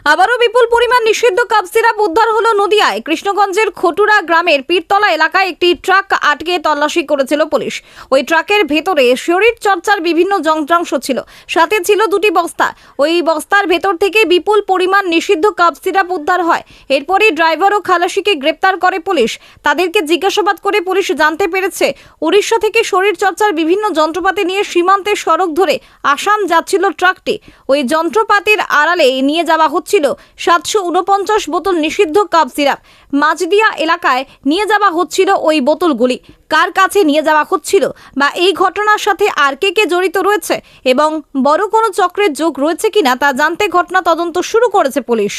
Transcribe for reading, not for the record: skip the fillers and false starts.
আবারও বিপুল পরিমাণ নিষিদ্ধ কাপ সিরাপ উদ্ধার হলো নদিয়ায়। কৃষ্ণগঞ্জের খটুরা গ্রামের পীরতলা এলাকায় একটি ট্রাক আটকে তল্লাশি করেছিল পুলিশ। ওই ট্রাকের ভেতরে শরীর চর্চার বিভিন্ন যন্ত্রাংশ ছিল, সাথে ছিল দুটি বস্তা। ওই বস্তার ভেতর থেকে বিপুল পরিমাণ নিষিদ্ধ কাপ সিরাপ উদ্ধার হয়। এরপরই ড্রাইভার ও খালাসিকে গ্রেপ্তার করে পুলিশ। তাদেরকে জিজ্ঞাসাবাদ করে পুলিশ জানতে পেরেছে, উড়িষ্যা থেকে শরীর চর্চার বিভিন্ন যন্ত্রপাতি নিয়ে সীমান্তের সড়ক ধরে আসাম যাচ্ছিল ট্রাকটি। ওই যন্ত্রপাতির আড়ালে নিয়ে যাওয়া হচ্ছিল 749 বোতল নিষিদ্ধ কাপ সিরাপ। মাঝদিয়া এলাকায় নিয়ে যাওয়া হচ্ছিল ওই বোতলগুলি। কার কাছে নিয়ে যাওয়া হচ্ছিল বা এই ঘটনার সাথে আর কে জড়িত রয়েছে এবং বড় কোনো চক্রের যোগ রয়েছে কিনা তা জানতে ঘটনা তদন্ত শুরু করেছে পুলিশ।